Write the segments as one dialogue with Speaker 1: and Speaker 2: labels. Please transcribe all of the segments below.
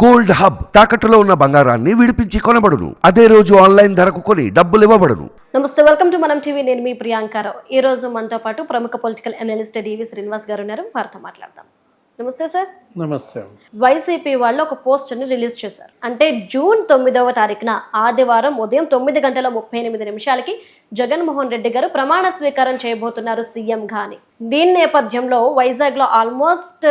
Speaker 1: Gold hub తాకట్టులో ఉన్న బంగారాన్ని విడిపించి కొనబడును. అదే రోజు ఆన్లైన్ ధరకు కొని డబ్బులు ఇవ్వబడును.
Speaker 2: నమస్తే, వెల్కమ్ టు మనం టీవీ. నేను మీ ప్రియాంకారావు. ఈ రోజు మనతో పాటు ప్రముఖ పొలిటికల్ అనలిస్ట్ డివి శ్రీనివాస్ గారు ఉన్నారు. వారితో మాట్లాడదాం. నమస్తే సార్.
Speaker 3: నమస్తే.
Speaker 2: వైసీపీ వాళ్ళు ఒక పోస్ట్ ని రిలీజ్ చేశారు. అంటే జూన్ 9వ తారీఖున ఆదివారం ఉదయం 9:38 జగన్మోహన్ రెడ్డి గారు ప్రమాణ స్వీకారం చేయబోతున్నారు సీఎం గాని. దీని నేపథ్యంలో వైజాగ్ లో ఆల్మోస్ట్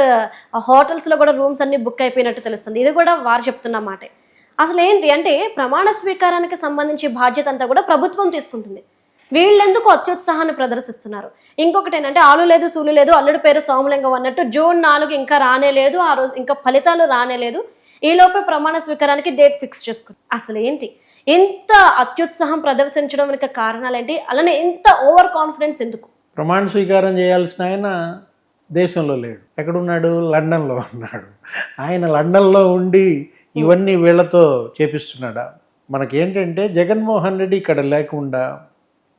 Speaker 2: హోటల్స్ లో కూడా రూమ్స్ అన్ని బుక్ అయిపోయినట్టు తెలుస్తుంది. ఇది కూడా వారు చెప్తున్న మాటే. అసలు ఏంటి అంటే ప్రమాణ స్వీకారానికి సంబంధించి బాధ్యత అంతా కూడా ప్రభుత్వం తీసుకుంటుంది. వీళ్ళెందుకు అత్యుత్సాహాన్ని ప్రదర్శిస్తున్నారు? ఇంకొకటి ఏంటంటే ఆలు లేదు సూలు లేదు, అల్లుడి పేరు సోమలింగం అన్నట్టు జూన్ 4 ఇంకా రానే లేదు, ఆ రోజు ఇంకా ఫలితాలు రానే లేదు, ఈ లోపే ప్రమాణ స్వీకారానికి డేట్ ఫిక్స్ చేసుకుంది. అసలు ఏంటి ఇంత అత్యుత్సాహం ప్రదర్శించడం వెనుక కారణాలు ఏంటి? అలానే ఇంత ఓవర్ కాన్ఫిడెన్స్ ఎందుకు?
Speaker 3: ప్రమాణ స్వీకారం చేయాల్సిన ఆయన దేశంలో లేడు. ఎక్కడున్నాడు? లండన్లో ఉన్నాడు. ఆయన లండన్లో ఉండి ఇవన్నీ వీళ్ళతో చేపిస్తున్నాడా? మనకేంటంటే జగన్మోహన్ రెడ్డి ఇక్కడ లేకుండా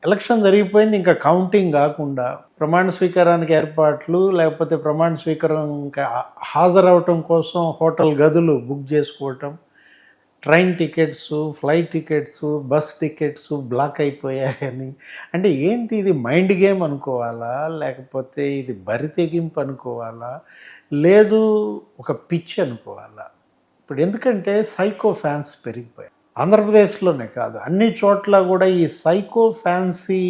Speaker 3: ఎలక్షన్ జరిగిపోయింది, ఇంకా కౌంటింగ్ కాకుండా ప్రమాణ స్వీకారానికి ఏర్పాట్లు, లేకపోతే ప్రమాణ స్వీకారం హాజరవటం కోసం హోటల్ గదులు బుక్ చేసుకోవటం, train tickets, flight tickets, bus tickets block అయిపోయాయని. అంటే ఏంటి ఇది? మైండ్ గేమ్ అనుకోవాలా, లేకపోతే ఇది బరి తెగింపు అనుకోవాలా, లేదు ఒక పిచ్ అనుకోవాలా? ఇప్పుడు ఎందుకంటే సైకో ఫ్యాన్స్ పెరిగిపోయాయి. ఆంధ్రప్రదేశ్లోనే కాదు, అన్ని చోట్ల కూడా ఈ సైకో ఫ్యాన్సీ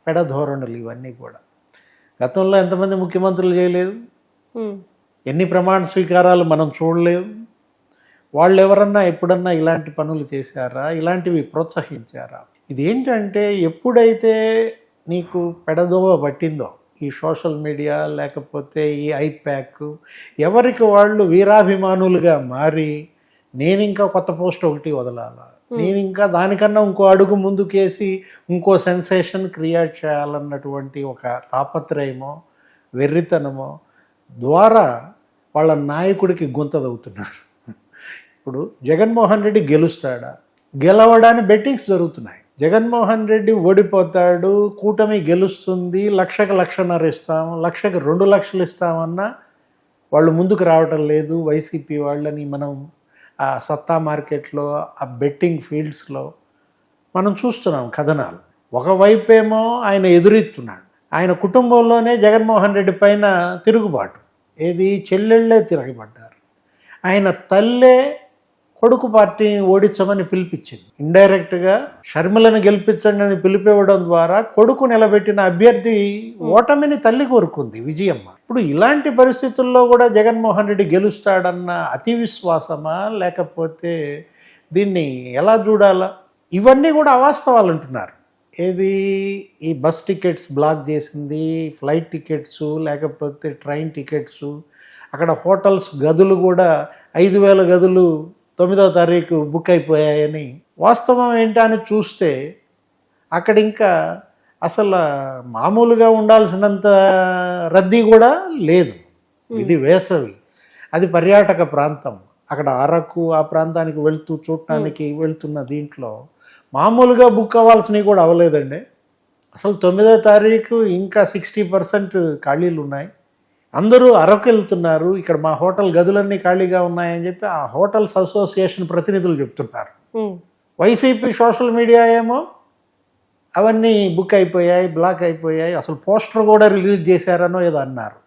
Speaker 3: పెడధోరణులు ఇవన్నీ కూడా. గతంలో ఎంతమంది ముఖ్యమంత్రులు చేయలేదు? ఎన్ని ప్రమాణ స్వీకారాలు మనం చూడలేదు? వాళ్ళు ఎవరన్నా ఎప్పుడన్నా ఇలాంటి పనులు చేశారా? ఇలాంటివి ప్రోత్సహించారా? ఇదేంటంటే ఎప్పుడైతే నీకు పెడదోవ పట్టిందో ఈ సోషల్ మీడియా, లేకపోతే ఈ ఐప్యాక్, ఎవరికి వాళ్ళు వీరాభిమానులుగా మారి నేను ఇంకా కొత్త పోస్ట్ ఒకటి వదలాలా, నేను ఇంకా దానికన్నా ఇంకో అడుగు ముందుకేసి ఇంకో సెన్సేషన్ క్రియేట్ చేయాలన్నటువంటి ఒక తాపత్రయమో వెర్రితనమో ద్వారా వాళ్ళ నాయకుడికి గుంతదవుతున్నారు. ఇప్పుడు జగన్మోహన్ రెడ్డి గెలుస్తాడా? గెలవడానికి బెట్టింగ్స్ జరుగుతున్నాయి. జగన్మోహన్ రెడ్డి ఓడిపోతాడు, కూటమి గెలుస్తుంది, 1,00,000 ఇస్తాం, 2 లక్షలు ఇస్తామన్నా వాళ్ళు ముందుకు రావటం లేదు. వైసీపీ వాళ్ళని మనం ఆ సత్తా మార్కెట్లో, ఆ బెట్టింగ్ ఫీల్డ్స్లో మనం చూస్తున్నాం కథనాలు. ఒకవైపేమో ఆయన ఎదురెత్తున్నాడు, ఆయన కుటుంబంలోనే జగన్మోహన్ రెడ్డి పైన తిరుగుబాటు. ఏది? చెల్లెళ్ళే తిరగబడ్డారు. ఆయన తల్లే కొడుకు పార్టీని ఓడించమని పిలిపించింది. ఇండైరెక్ట్గా షర్మిలను గెలిపించండి అని పిలిపివ్వడం ద్వారా కొడుకు నిలబెట్టిన అభ్యర్థి ఓటమిని తల్లి కోరుకుంది విజయమ్మ. ఇప్పుడు ఇలాంటి పరిస్థితుల్లో కూడా జగన్మోహన్ రెడ్డి గెలుస్తాడన్న అతి విశ్వాసమా, లేకపోతే దీన్ని ఎలా చూడాలా? ఇవన్నీ కూడా అవాస్తవాలు అంటున్నారు. ఏది? ఈ బస్ టికెట్స్ బ్లాక్ చేసింది, ఫ్లైట్ టికెట్స్, లేకపోతే ట్రైన్ టికెట్స్, అక్కడ హోటల్స్ గదులు కూడా 5,000 గదులు 9వ తారీఖు బుక్ అయిపోయాయని. వాస్తవం ఏంటని చూస్తే అక్కడ ఇంకా అసలు మామూలుగా ఉండాల్సినంత రద్దీ కూడా లేదు. ఇది వేసవి, అది పర్యాటక ప్రాంతం. అక్కడ అరకు ఆ ప్రాంతానికి చూడటానికి వెళ్తున్న దీంట్లో మామూలుగా బుక్ అవ్వాల్సినవి కూడా అవ్వలేదండి. అసలు 9వ తారీఖు ఇంకా 60% ఖాళీలు ఉన్నాయి. అందరూ అరకు వెళ్తున్నారు. ఇక్కడ మా హోటల్ గదులన్నీ ఖాళీగా ఉన్నాయని చెప్పి ఆ హోటల్స్ అసోసియేషన్ ప్రతినిధులు చెప్తున్నారు. వైసీపీ సోషల్ మీడియా ఏమో అవన్నీ బుక్ అయిపోయాయి, బ్లాక్ అయిపోయాయి, అసలు పోస్టర్ కూడా రిలీజ్ చేశారనో ఏదో అన్నారు.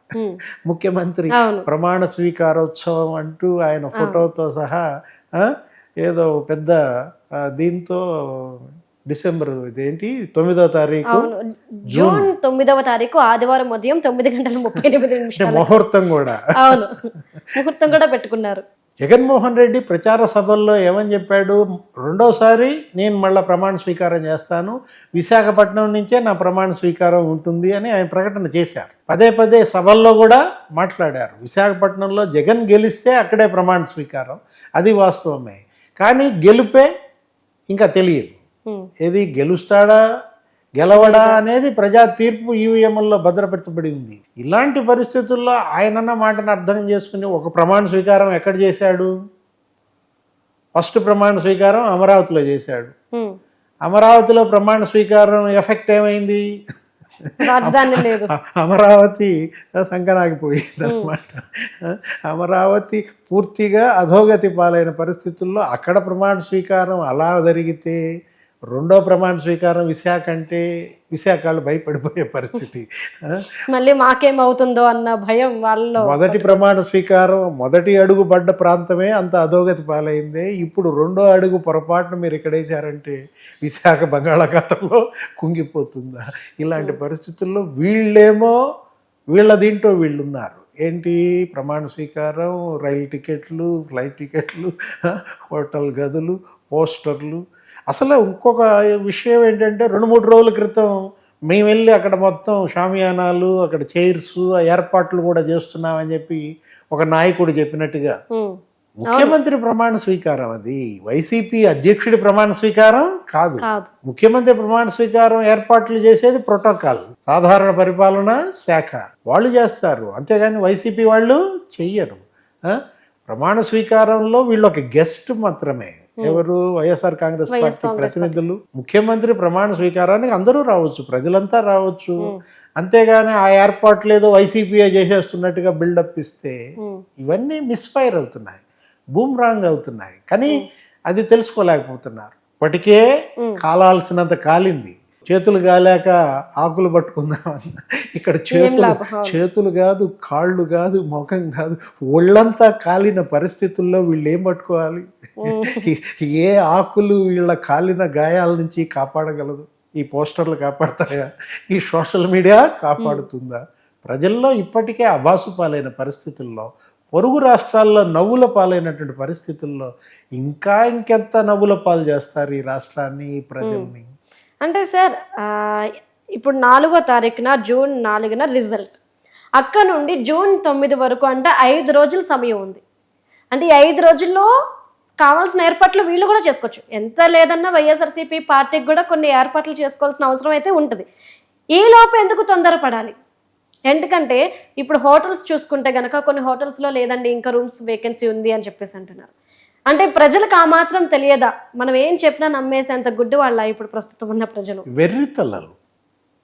Speaker 3: ముఖ్యమంత్రి ప్రమాణ స్వీకారోత్సవం అంటూ ఆయన ఫోటోతో సహా ఏదో పెద్ద దీంతో డిసెంబర్ ఇదేంటి 9వ తారీఖు
Speaker 2: జూన్ 9వ తారీఖు ఆదివారం ఉదయం 9:38
Speaker 3: ముహూర్తం కూడా
Speaker 2: ముహూర్తం కూడా పెట్టుకున్నారు.
Speaker 3: జగన్మోహన్ రెడ్డి ప్రచార సభల్లో ఏమని చెప్పాడు? రెండోసారి నేను మళ్ళీ ప్రమాణ స్వీకారం చేస్తాను, విశాఖపట్నం నుంచే నా ప్రమాణ స్వీకారం ఉంటుంది అని ఆయన ప్రకటన చేశారు. పదే సభల్లో కూడా మాట్లాడారు. విశాఖపట్నంలో జగన్ గెలిస్తే అక్కడే ప్రమాణ స్వీకారం, అది వాస్తవమే. కానీ గెలుపే ఇంకా తెలియదు. ఏది? గెలుస్తాడా గెలవడా అనేది ప్రజా తీర్పు ఈవీఎంల్లో భద్రపరచబడి ఉంది. ఇలాంటి పరిస్థితుల్లో ఆయనన్న మాటను అర్థం చేసుకుని ఒక ప్రమాణ స్వీకారం ఎక్కడ చేశాడు? ఫస్ట్ ప్రమాణ స్వీకారం అమరావతిలో చేశాడు. అమరావతిలో ప్రమాణ స్వీకారం ఎఫెక్ట్ ఏమైంది?
Speaker 2: రాజధాని లేదు,
Speaker 3: అమరావతి సంకనాగిపోయింది అనమాట. అమరావతి పూర్తిగా అధోగతి పాలైన పరిస్థితుల్లో అక్కడ ప్రమాణ స్వీకారం అలా జరిగితే రెండో ప్రమాణ స్వీకారం విశాఖ అంటే విశాఖలు భయపడిపోయే పరిస్థితి.
Speaker 2: మళ్ళీ మాకేమవుతుందో అన్న భయం వాళ్ళలో.
Speaker 3: మొదటి ప్రమాణ స్వీకారం మొదటి అడుగు పడ్డ ప్రాంతమే అంత అధోగతి పాలైందే. ఇప్పుడు రెండో అడుగు పొరపాటును మీరు ఇక్కడ వేశారంటే విశాఖ బంగాళాఖాతంలో కుంగిపోతుందా? ఇలాంటి పరిస్థితుల్లో వీళ్ళ దీంట్లో వీళ్ళున్నారు. ఏంటి ప్రమాణ స్వీకారం, రైలు టికెట్లు, ఫ్లైట్ టికెట్లు, హోటల్ గదులు, పోస్టర్లు. అసలు ఇంకొక విషయం ఏంటంటే 2-3 రోజుల క్రితం మేము వెళ్ళి అక్కడ మొత్తం షామియానాలు, అక్కడ చైర్స్ ఏర్పాట్లు కూడా చేస్తున్నామని చెప్పి ఒక నాయకుడు చెప్పినట్టుగా ముఖ్యమంత్రి ప్రమాణ స్వీకారం అది వైసీపీ అధ్యక్షుడి ప్రమాణ స్వీకారం కాదు. ముఖ్యమంత్రి ప్రమాణ స్వీకారం ఏర్పాట్లు చేసేది ప్రోటోకాల్, సాధారణ పరిపాలన శాఖ వాళ్ళు చేస్తారు, అంతేగాని వైసీపీ వాళ్ళు చెయ్యరు. ప్రమాణ స్వీకారంలో వీళ్ళు ఒక గెస్ట్ మాత్రమే. ఎవరు? వైఎస్ఆర్ కాంగ్రెస్ పార్టీ ప్రతినిధులు. ముఖ్యమంత్రి ప్రమాణ స్వీకారానికి అందరూ రావచ్చు, ప్రజలంతా రావచ్చు, అంతేగాని ఆ ఏర్పాట్లు ఏదో వైసీపీ చేసేస్తున్నట్టుగా బిల్డప్ ఇస్తే ఇవన్నీ మిస్ఫైర్ అవుతున్నాయి, బూమ్రాంగ్ అవుతున్నాయి. కానీ అది తెలుసుకోలేకపోతున్నారు. ఇప్పటికే కాలాల్సినంత కాలింది, చేతులు కాలేక ఆకులు పట్టుకుందామని. ఇక్కడ చేతులు కాదు, కాళ్ళు కాదు, ముఖం కాదు, ఒళ్ళంతా కాలిన పరిస్థితుల్లో వీళ్ళు ఏం పట్టుకోవాలి? ఏ ఆకులు వీళ్ళ కాలిన గాయాల నుంచి కాపాడగలదు? ఈ పోస్టర్లు కాపాడతాయా? ఈ సోషల్ మీడియా కాపాడుతుందా? ప్రజల్లో ఇప్పటికే అబాసు పాలైన పరిస్థితుల్లో, పొరుగు రాష్ట్రాల్లో నవ్వుల పాలైనటువంటి పరిస్థితుల్లో ఇంకెంత నవ్వుల పాలు చేస్తారు ఈ రాష్ట్రాన్ని, ఈ ప్రజల్ని?
Speaker 2: అంటే సార్ ఇప్పుడు 4వ తారీఖున జూన్ 4న రిజల్ట్, అక్కడ నుండి జూన్ 9 వరకు అంటే 5 రోజుల సమయం ఉంది. అంటే ఈ 5 రోజుల్లో కావాల్సిన ఏర్పాట్లు వీళ్ళు కూడా చేసుకోవచ్చు. ఎంత లేదన్నా వైఎస్ఆర్సీపీ పార్టీకి కూడా కొన్ని ఏర్పాట్లు చేసుకోవాల్సిన అవసరం అయితే ఉంటుంది. ఈ లోపు ఎందుకు తొందరపడాలి? ఎందుకంటే ఇప్పుడు హోటల్స్ చూసుకుంటే గనక కొన్ని హోటల్స్లో లేదండి ఇంకా రూమ్స్ వేకెన్సీ ఉంది అని చెప్పేసి అంటున్నారు. అంటే ప్రజలకు ఆ మాత్రం తెలియదా? మనం ఏం చెప్పినా నమ్మేసేంత గుడ్డి వాళ్ళ ఇప్పుడు ప్రస్తుతం ఉన్న ప్రజలు.
Speaker 3: వెర్రితలలు.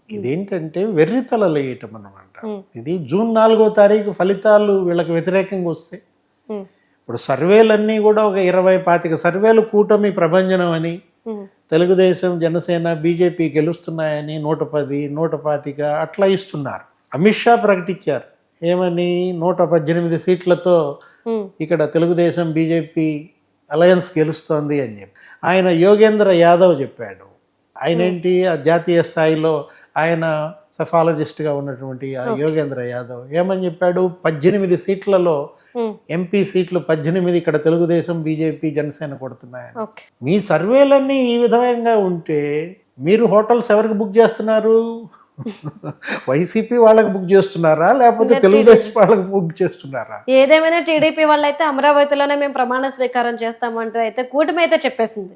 Speaker 3: ఇదేంటంటే వెర్రితలలు వేయటం అన్నమాట. ఇది జూన్ 4వ తారీఖు ఫలితాలు వీళ్ళకి వ్యతిరేకంగా వస్తే ఇప్పుడు సర్వేలన్నీ కూడా ఒక 20-25 సర్వేలు కూటమి ప్రభంజనం అని, తెలుగుదేశం, జనసేన, బీజేపీ గెలుస్తున్నాయని 110, 125 అట్లా ఇస్తున్నారు. అమిత్ షా ప్రకటించారు ఏమని, 118 సీట్లతో ఇక్కడ తెలుగుదేశం బీజేపీ అలయన్స్ గెలుస్తోంది అని చెప్పి. ఆయన యోగేంద్ర యాదవ్ చెప్పాడు. ఆయన ఏంటి, ఆ జాతీయ స్థాయిలో ఆయన సెఫాలజిస్ట్గా ఉన్నటువంటి ఆ యోగేంద్ర యాదవ్ ఏమని చెప్పాడు, 18 సీట్లలో ఎంపీ సీట్లు 18 ఇక్కడ తెలుగుదేశం, బీజేపీ, జనసేన కొడుతున్నాయని. మీ సర్వేలన్నీ ఈ విధంగా ఉంటే మీరు హోటల్స్ ఎవరికి బుక్ చేస్తున్నారు? వైసీపీ వాళ్ళకి బుక్ చేస్తున్నారా, లేకపోతే తెలుగుదేశం వాళ్ళకి బుక్ చేస్తున్నారా?
Speaker 2: ఏదేమైనా టీడీపీ వాళ్ళైతే అమరావతిలోనే మేము ప్రమాణ స్వీకారం చేస్తామంటూ అయితే కూటమి అయితే చెప్పేసింది.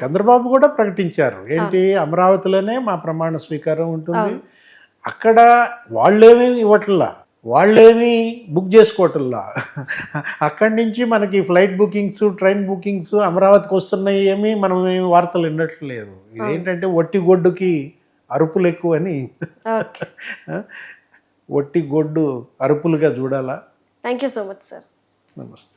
Speaker 3: చంద్రబాబు కూడా ప్రకటించారు ఏంటి, అమరావతిలోనే మా ప్రమాణ స్వీకారం ఉంటుంది. అక్కడ వాళ్ళేమీ ఇవ్వట్లా, వాళ్ళేమీ బుక్ చేసుకోవట్లా. అక్కడి నుంచి మనకి ఫ్లైట్ బుకింగ్స్, ట్రైన్ బుకింగ్స్ అమరావతికి వస్తున్నాయి, ఏమి మనం ఏమి వార్తలు వినట్లేదు. ఇదేంటంటే ఒట్టి గొడ్డుకి అరుపులు ఎక్కువని, ఒట్టి గొడ్డు అరుపులుగా చూడాలా?
Speaker 2: Thank you so much sir.
Speaker 3: నమస్తే.